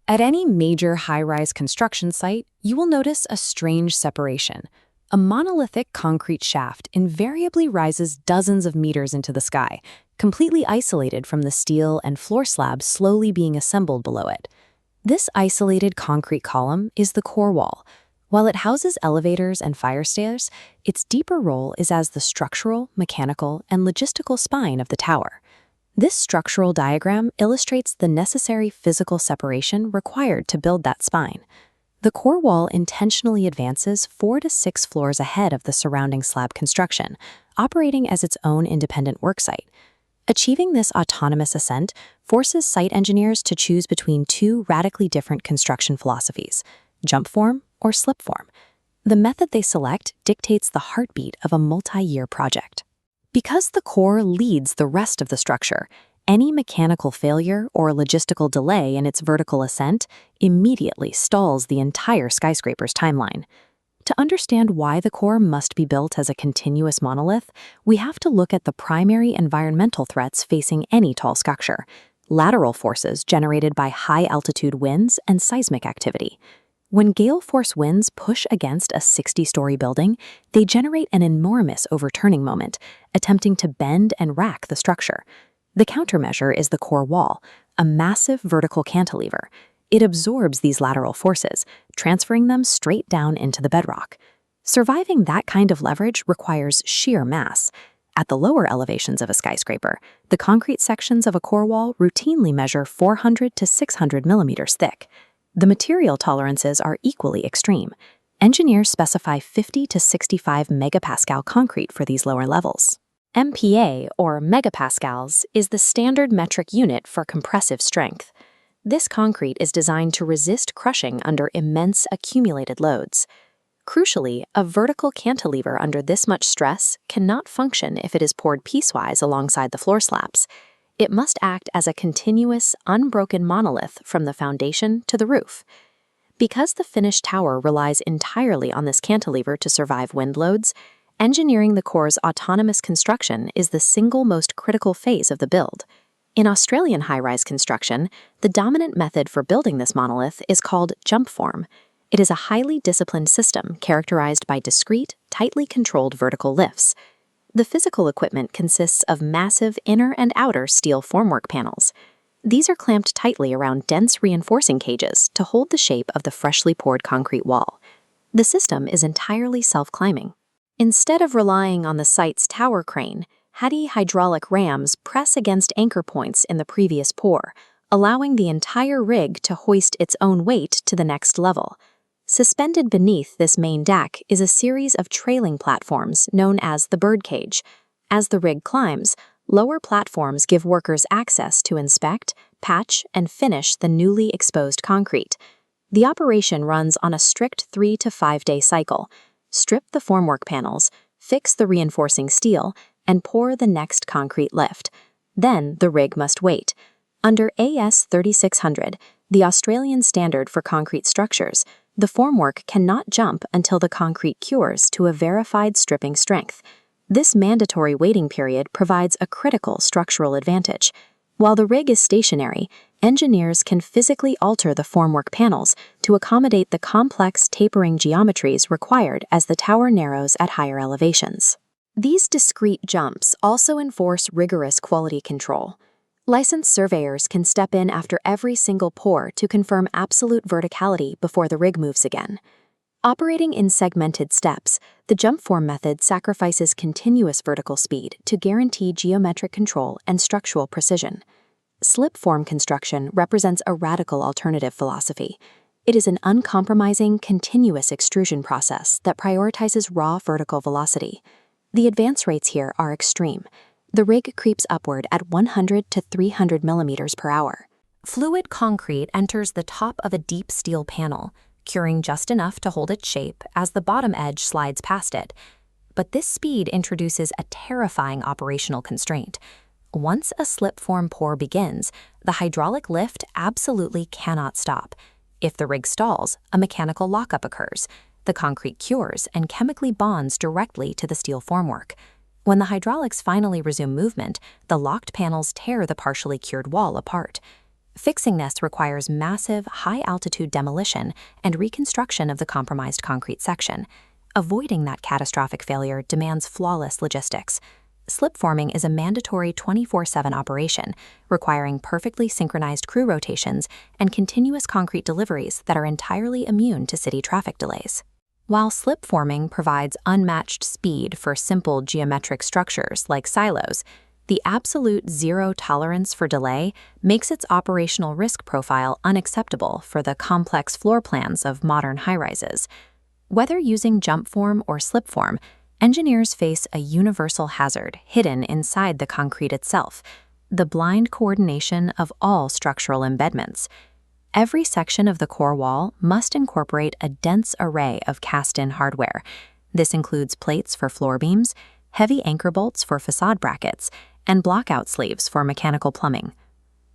At any major high-rise construction site, you will notice a strange separation. A monolithic concrete shaft invariably rises dozens of meters into the sky, completely isolated from the steel and floor slabs slowly being assembled below it. This isolated concrete column is the core wall. While it houses elevators and fire stairs, its deeper role is as the structural, mechanical, and logistical spine of the tower. This structural diagram illustrates the necessary physical separation required to build that spine. The core wall intentionally advances 4 to 6 floors ahead of the surrounding slab construction, operating as its own independent worksite. Achieving this autonomous ascent forces site engineers to choose between two radically different construction philosophies: jumpform or slipform. The method they select dictates the heartbeat of a multi-year project. Because the core leads the rest of the structure, any mechanical failure or logistical delay in its vertical ascent immediately stalls the entire skyscraper's timeline. To understand why the core must be built as a continuous monolith, we have to look at the primary environmental threats facing any tall structure: lateral forces generated by high-altitude winds and seismic activity. When gale force winds push against a 60-story building, they generate an enormous overturning moment, attempting to bend and rack the structure. The countermeasure is the core wall, a massive vertical cantilever. It absorbs these lateral forces, transferring them straight down into the bedrock. Surviving that kind of leverage requires sheer mass. At the lower elevations of a skyscraper, the concrete sections of a core wall routinely measure 400 to 600 millimeters thick. The material tolerances are equally extreme. Engineers specify 50 to 65 megapascal concrete for these lower levels. MPa, or megapascals, is the standard metric unit for compressive strength. This concrete is designed to resist crushing under immense accumulated loads. Crucially, a vertical cantilever under this much stress cannot function if it is poured piecewise alongside the floor slabs. It must act as a continuous, unbroken monolith from the foundation to the roof. Because the finished tower relies entirely on this cantilever to survive wind loads, engineering the core's autonomous construction is the single most critical phase of the build. In Australian high-rise construction, the dominant method for building this monolith is called jumpform. It is a highly disciplined system characterized by discrete, tightly controlled vertical lifts. The physical equipment consists of massive inner and outer steel formwork panels. These are clamped tightly around dense reinforcing cages to hold the shape of the freshly poured concrete wall. The system is entirely self-climbing. Instead of relying on the site's tower crane, heavy hydraulic rams press against anchor points in the previous pour, allowing the entire rig to hoist its own weight to the next level. Suspended beneath this main deck is a series of trailing platforms known as the birdcage. As the rig climbs, lower platforms give workers access to inspect, patch, and finish the newly exposed concrete. The operation runs on a strict 3 to 5 day cycle. Strip the formwork panels, fix the reinforcing steel, and pour the next concrete lift. Then the rig must wait. Under AS 3600, the Australian standard for concrete structures, the formwork cannot jump until the concrete cures to a verified stripping strength. This mandatory waiting period provides a critical structural advantage. While the rig is stationary, engineers can physically alter the formwork panels to accommodate the complex tapering geometries required as the tower narrows at higher elevations. These discrete jumps also enforce rigorous quality control. Licensed surveyors can step in after every single pour to confirm absolute verticality before the rig moves again. Operating in segmented steps, the jumpform method sacrifices continuous vertical speed to guarantee geometric control and structural precision. Slipform construction represents a radical alternative philosophy. It is an uncompromising, continuous extrusion process that prioritizes raw vertical velocity. The advance rates here are extreme. The rig creeps upward at 100 to 300 millimeters per hour. Fluid concrete enters the top of a deep steel panel, curing just enough to hold its shape as the bottom edge slides past it. But this speed introduces a terrifying operational constraint. Once a slipform pour begins, the hydraulic lift absolutely cannot stop. If the rig stalls, a mechanical lockup occurs. The concrete cures and chemically bonds directly to the steel formwork. When the hydraulics finally resume movement, the locked panels tear the partially cured wall apart. Fixing this requires massive, high-altitude demolition and reconstruction of the compromised concrete section. Avoiding that catastrophic failure demands flawless logistics. Slipforming is a mandatory 24/7 operation, requiring perfectly synchronized crew rotations and continuous concrete deliveries that are entirely immune to city traffic delays. While slipforming provides unmatched speed for simple geometric structures like silos, the absolute zero tolerance for delay makes its operational risk profile unacceptable for the complex floor plans of modern high-rises. Whether using jumpform or slipform, engineers face a universal hazard hidden inside the concrete itself: the blind coordination of all structural embedments. Every section of the core wall must incorporate a dense array of cast-in hardware. This includes plates for floor beams, heavy anchor bolts for facade brackets, and blockout sleeves for mechanical plumbing.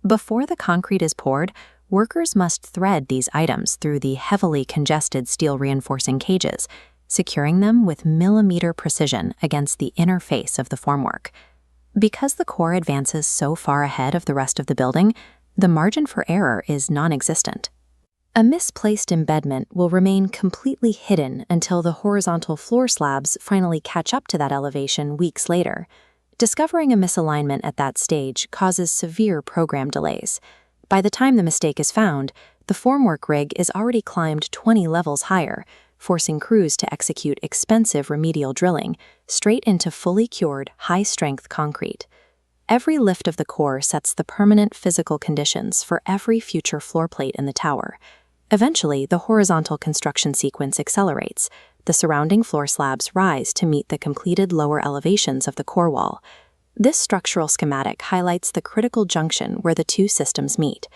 Before the concrete is poured, workers must thread these items through the heavily congested steel reinforcing cages, securing them with millimeter precision against the inner face of the formwork. Because the core advances so far ahead of the rest of the building, the margin for error is non-existent. A misplaced embedment will remain completely hidden until the horizontal floor slabs finally catch up to that elevation weeks later. Discovering a misalignment at that stage causes severe program delays. By the time the mistake is found, the formwork rig is already climbed 20 levels higher, forcing crews to execute expensive remedial drilling straight into fully cured, high-strength concrete. Every lift of the core sets the permanent physical conditions for every future floor plate in the tower. Eventually, the horizontal construction sequence accelerates. The surrounding floor slabs rise to meet the completed lower elevations of the core wall. This structural schematic highlights the critical junction where the two systems meet.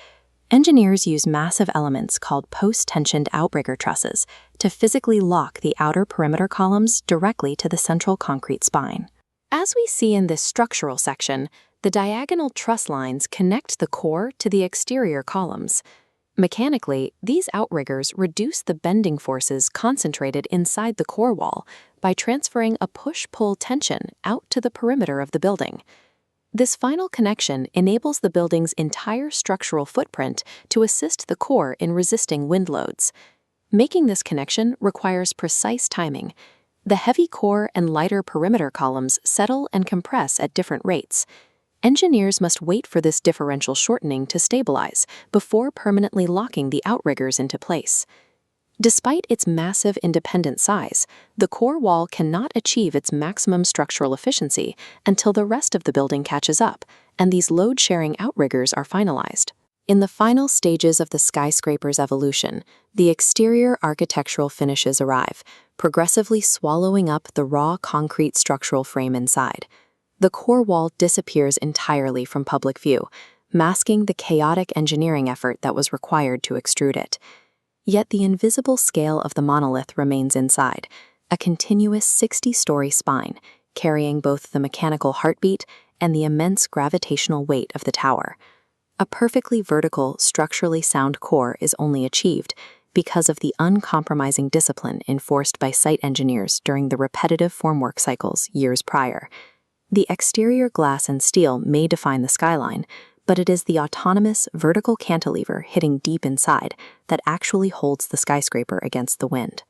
Engineers use massive elements called post-tensioned outrigger trusses to physically lock the outer perimeter columns directly to the central concrete spine. As we see in this structural section, the diagonal truss lines connect the core to the exterior columns. Mechanically, these outriggers reduce the bending forces concentrated inside the core wall by transferring a push-pull tension out to the perimeter of the building. This final connection enables the building's entire structural footprint to assist the core in resisting wind loads. Making this connection requires precise timing. The heavy core and lighter perimeter columns settle and compress at different rates. Engineers must wait for this differential shortening to stabilize before permanently locking the outriggers into place. Despite its massive independent size, the core wall cannot achieve its maximum structural efficiency until the rest of the building catches up and these load-sharing outriggers are finalized. In the final stages of the skyscraper's evolution, the exterior architectural finishes arrive, progressively swallowing up the raw concrete structural frame inside. The core wall disappears entirely from public view, masking the chaotic engineering effort that was required to extrude it. Yet the invisible scale of the monolith remains inside, a continuous 60-story spine, carrying both the mechanical heartbeat and the immense gravitational weight of the tower. A perfectly vertical, structurally sound core is only achieved because of the uncompromising discipline enforced by site engineers during the repetitive formwork cycles years prior. The exterior glass and steel may define the skyline, but it is the autonomous vertical cantilever hitting deep inside that actually holds the skyscraper against the wind.